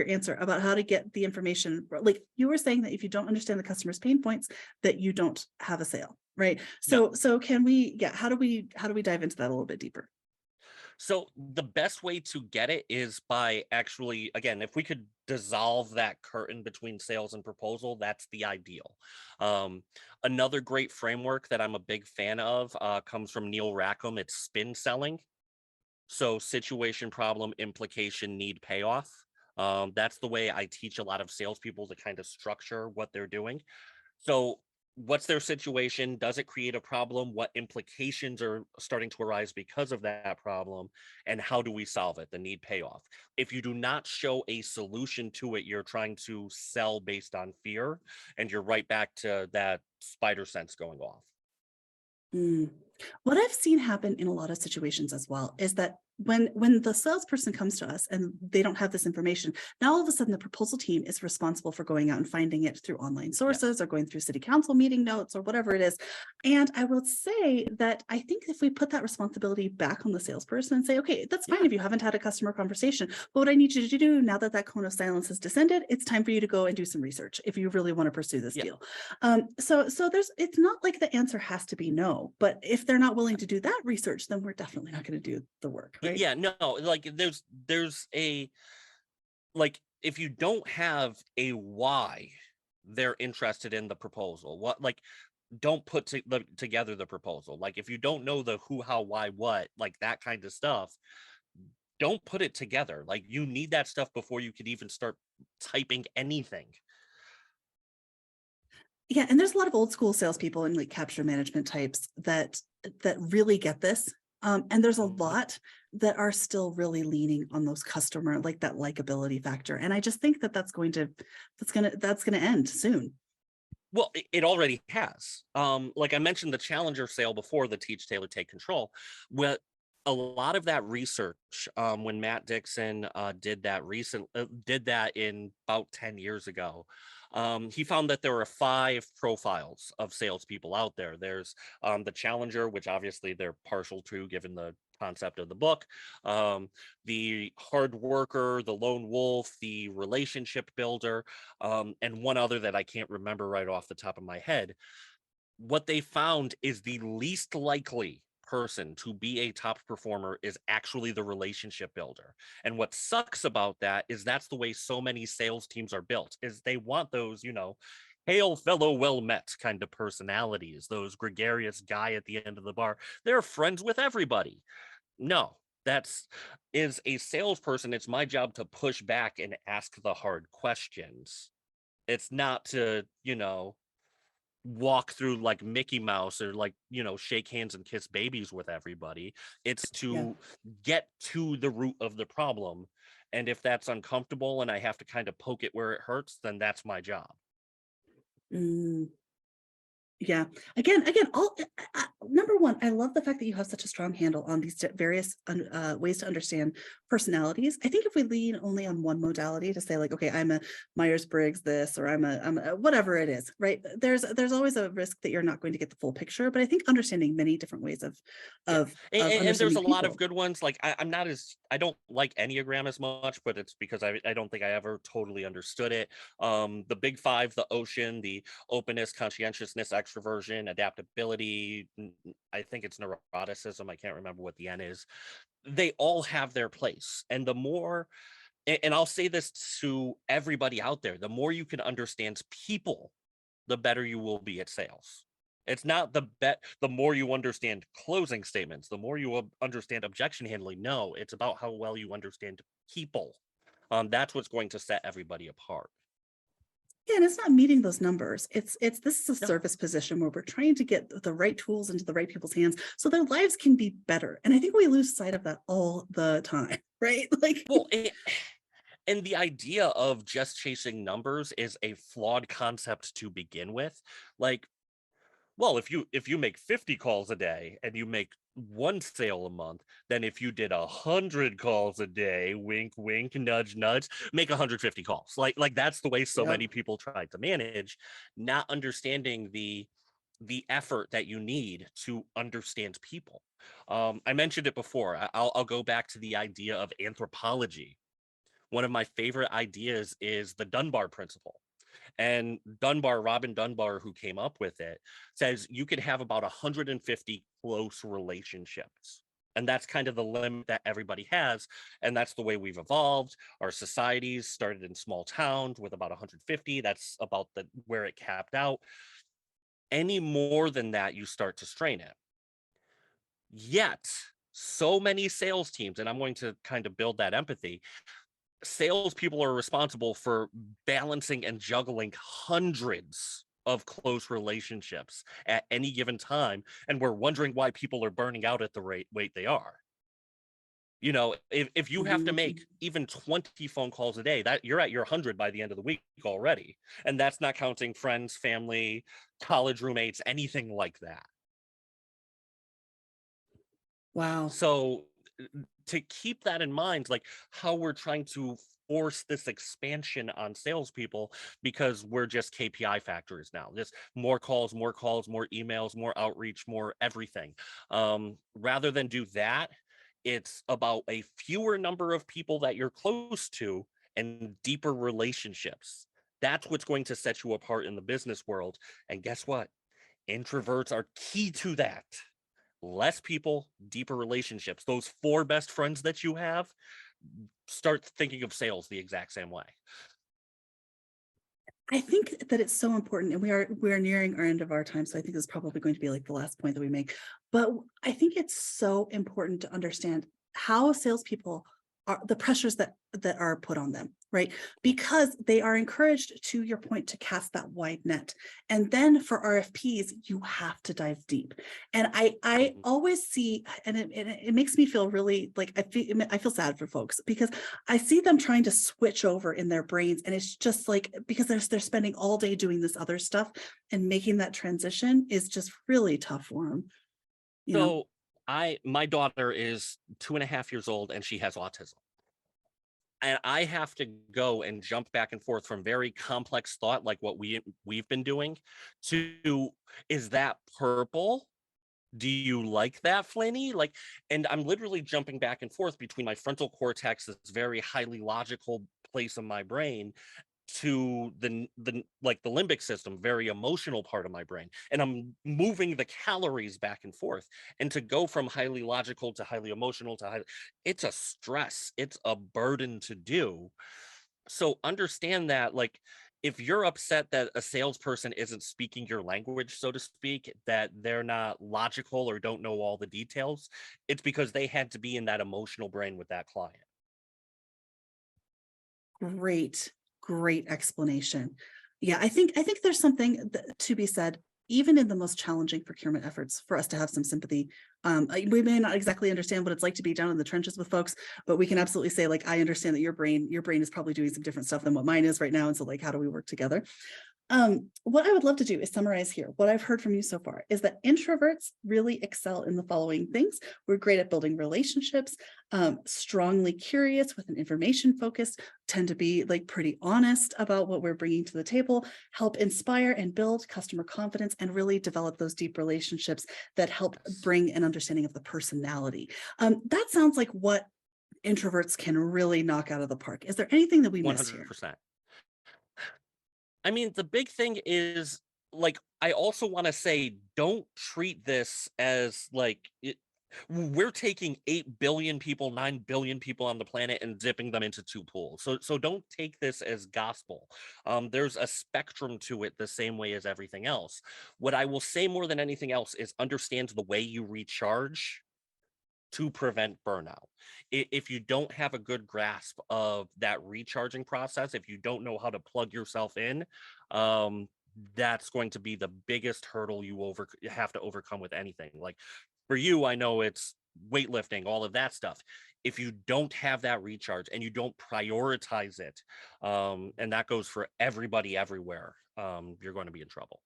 answer about how to get the information. Like you were saying that if you don't understand the customer's pain points, that you don't have a sale, right? Yep. So can we, yeah, how do we dive into that a little bit deeper? So the best way to get it is by actually, again, if we could dissolve that curtain between sales and proposal, that's the ideal. Um, Another great framework that I'm a big fan of comes from Neil Rackham. It's spin selling. So situation, problem, implication, need, payoff. That's the way I teach a lot of salespeople to kind of structure what they're doing. So what's their situation? Does it create a problem? What implications are starting to arise because of that problem? And how do we solve it? The need payoff. If you do not show a solution to it, you're trying to sell based on fear, and you're right back to that spider sense going off. Mm. What I've seen happen in a lot of situations as well is that when the salesperson comes to us and they don't have this information, now all of a sudden the proposal team is responsible for going out and finding it through online sources Yes. or going through city council meeting notes or whatever it is. And I will say that I think if we put that responsibility back on the salesperson and say, okay, that's fine Yeah. if you haven't had a customer conversation, but what I need you to do now that that cone of silence has descended, it's time for you to go and do some research if you really want to pursue this Yeah. deal. So there's, it's not like the answer has to be no, but if they're not willing to do that research, then we're definitely not going to do the work, right? Yeah. No, like there's a, like, if you don't have a why they're interested in the proposal, what, like, don't put together the proposal. Like, if you don't know the who, how, why, what, like that kind of stuff, don't put it together. Like, you need that stuff before you can even start typing anything. Yeah, and there's a lot of old school salespeople and like capture management types that really get this. And there's a Mhm. lot that are still really leaning on those customer, like that likability factor. And I just think that that's gonna end soon. Well, it already has. Like I mentioned, the Challenger sale before, the Teach, Tailor, Take Control. Well, a lot of that research, when Matt Dixon did that in about 10 years ago, he found that there are 5 profiles of salespeople out there. There's the Challenger, which obviously they're partial to given the concept of the book, um, the hard worker, the lone wolf, the relationship builder, and one other that I can't remember right off the top of my head. What they found is the least likely person to be a top performer is actually the relationship builder. And what sucks about that is that's the way so many sales teams are built, is they want those, hail fellow well met kind of personalities, those gregarious guy at the end of the bar. They're friends with everybody. No, that's, is a salesperson, it's my job to push back and ask the hard questions. It's not to, walk through like Mickey Mouse or like, shake hands and kiss babies with everybody. It's Yeah. to get to the root of the problem. And if that's uncomfortable and I have to kind of poke it where it hurts, then that's my job. Mm. Yeah. All number one, I love the fact that you have such a strong handle on these various ways to understand personalities. I think if we lean only on one modality to say like, okay, I'm a Myers-Briggs this, or I'm a whatever it is, right? There's always a risk that you're not going to get the full picture. But I think understanding many different ways Yeah. of And there's understanding a lot of people. good ones. Like I don't like Enneagram as much, but it's because I don't think I ever totally understood it. The big 5, the ocean, the openness, conscientiousness, extroversion, adaptability. I think it's neuroticism. I can't remember what the N is. They all have their place. And the more, and I'll say this to everybody out there, the more you can understand people, the better you will be at sales. It's not the more you understand closing statements, the more you understand objection handling. No, it's about how well you understand people. That's what's going to set everybody apart. Yeah, and it's not meeting those numbers. It's this is a No. service position where we're trying to get the right tools into the right people's hands so their lives can be better. And I think we lose sight of that all the time, right? Like, Well, and the idea of just chasing numbers is a flawed concept to begin with. Like, well, if you make 50 calls a day and you make 1 sale a month, then if you did 100 calls a day, wink wink, nudge nudge, make 150 calls. Like that's the way so yep. many people try to manage, not understanding the effort that you need to understand people. I mentioned it before. I'll go back to the idea of anthropology. One of my favorite ideas is the Dunbar Principle. And Robin Dunbar, who came up with it, says you could have about 150 close relationships. And that's kind of the limit that everybody has. And that's the way we've evolved. Our societies started in small towns with about 150. That's about where it capped out. Any more than that, you start to strain it. Yet, so many sales teams, and I'm going to kind of build that empathy, salespeople are responsible for balancing and juggling hundreds of close relationships at any given time. And we're wondering why people are burning out at the rate they are. You know, if you have to make even 20 phone calls a day, that you're at your 100 by the end of the week already. And that's not counting friends, family, college roommates, anything like that. Wow. So to keep that in mind, like how we're trying to force this expansion on salespeople because we're just KPI factors now. Just more calls, more emails, more outreach, more everything. Rather than do that, it's about a fewer number of people that you're close to and deeper relationships. That's what's going to set you apart in the business world. And guess what? Introverts are key to that. Less people, deeper relationships. Those 4 best friends that you have, start thinking of sales the exact same way. I think that it's so important, and we are nearing our end of our time. So I think this is probably going to be like the last point that we make. But I think it's so important to understand how salespeople are the pressures that are put on them, right? Because they are encouraged, to your point, to cast that wide net. And then for RFPs, you have to dive deep. And I always see, and it makes me feel really like I feel sad for folks because I see them trying to switch over in their brains. And it's just like, because they're spending all day doing this other stuff, and making that transition is just really tough for them. You know? So my daughter is 2.5 years old and she has autism. And I have to go and jump back and forth from very complex thought, like what we've been doing, to, is that purple? Do you like that, Flinny? Like, and I'm literally jumping back and forth between my frontal cortex, this very highly logical place of my brain, to the like the limbic system, very emotional part of my brain, and I'm moving the calories back and forth. And to go from highly logical to highly emotional to highly, it's a stress, it's a burden to do. So understand that, like, if you're upset that a salesperson isn't speaking your language, so to speak, that they're not logical or don't know all the details, it's because they had to be in that emotional brain with that client. Great explanation. Yeah, I think there's something to be said, even in the most challenging procurement efforts, for us to have some sympathy. We may not exactly understand what it's like to be down in the trenches with folks, but we can absolutely say, like, I understand that your brain is probably doing some different stuff than what mine is right now. And so, like, how do we work together? What I would love to do is summarize here. What I've heard from you so far is that introverts really excel in the following things. We're great at building relationships, strongly curious with an information focus, tend to be like pretty honest about what we're bringing to the table, help inspire and build customer confidence, and really develop those deep relationships that help bring an understanding of the personality. That sounds like what introverts can really knock out of the park. Is there anything that we miss here? 100%. I mean, the big thing is, like, I also want to say, don't treat this as like we're taking 8 billion people, 9 billion people on the planet and dipping them into 2 pools. So don't take this as gospel. There's a spectrum to it the same way as everything else. What I will say more than anything else is understand the way you recharge to prevent burnout. If you don't have a good grasp of that recharging process, if you don't know how to plug yourself in, that's going to be the biggest hurdle you have to overcome with anything. Like for you, I know it's weightlifting, all of that stuff. If you don't have that recharge and you don't prioritize it, and that goes for everybody everywhere, you're going to be in trouble.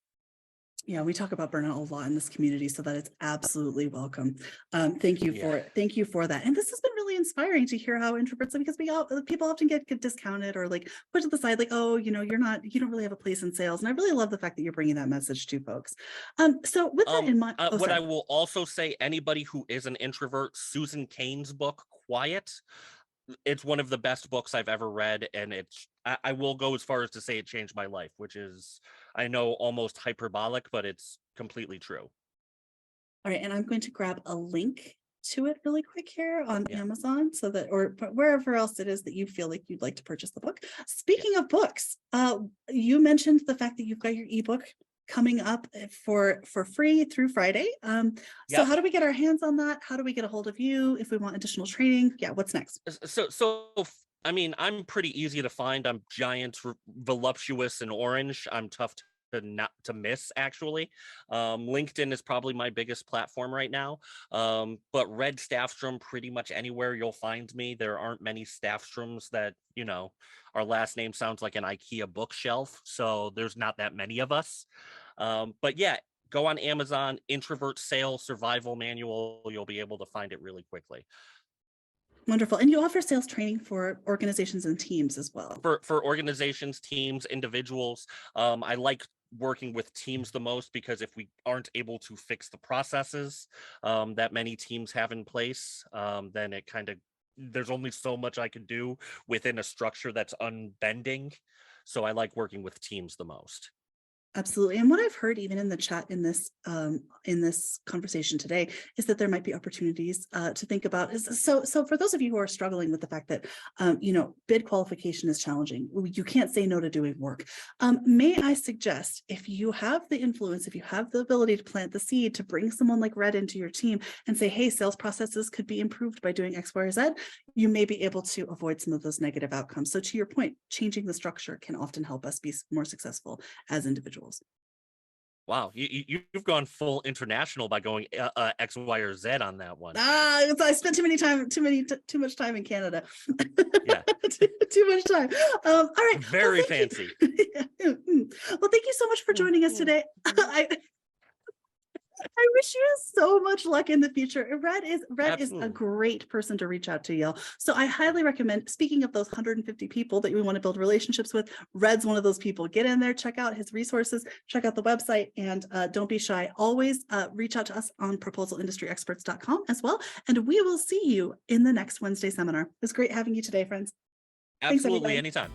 Yeah, we talk about burnout a lot in this community, so that is absolutely welcome. Thank you Yeah. thank you for that. And this has been really inspiring to hear how introverts, because people often get discounted or like put to the side, like, oh, you don't really have a place in sales. And I really love the fact that you're bringing that message to folks. So with that in mind, oh, What I sorry. will also say, anybody who is an introvert, Susan Cain's book, Quiet, it's one of the best books I've ever read, and I will go as far as to say it changed my life, which is, I know, almost hyperbolic, but it's completely true. All right, and I'm going to grab a link to it really quick here on Yeah. Amazon, so that, or wherever else it is that you feel like you'd like to purchase the book. Yeah. Speaking of books, you mentioned the fact that you've got your ebook coming up for free through Friday. So Yep. how do we get our hands on that? How do we get a hold of you if we want additional training? Yeah, what's next? I mean, I'm pretty easy to find. I'm giant, voluptuous, and orange. I'm tough to not to miss, actually. LinkedIn is probably my biggest platform right now. But Red Staffstrom, pretty much anywhere you'll find me. There aren't many Staffstroms that, our last name sounds like an IKEA bookshelf, so there's not that many of us. But yeah, go on Amazon, Introvert Sales Survival Manual. You'll be able to find it really quickly. Wonderful. And you offer sales training for organizations and teams as well. For organizations, teams, individuals. I like working with teams the most, because if we aren't able to fix the processes that many teams have in place, then there's only so much I can do within a structure that's unbending. So I like working with teams the most. Absolutely. And what I've heard even in the chat in this conversation today is that there might be opportunities to think about. So for those of you who are struggling with the fact that, bid qualification is challenging, you can't say no to doing work. May I suggest, if you have the influence, if you have the ability to plant the seed, to bring someone like Red into your team and say, hey, sales processes could be improved by doing X, Y, or Z, you may be able to avoid some of those negative outcomes. So to your point, changing the structure can often help us be more successful as individuals. Wow, you've gone full international by going X, Y, or Z on that one. I spent too much time in Canada. Yeah, too much time. All right. very fancy. Well, thank you so much for joining us today. I wish you so much luck in the future. Red is a great person to reach out to, y'all. So I highly recommend, speaking of those 150 people that we want to build relationships with, Red's one of those people. Get in there, check out his resources, check out the website, and don't be shy. Always reach out to us on proposalindustryexperts.com as well. And we will see you in the next Wednesday seminar. It was great having you today, friends. Absolutely, anytime.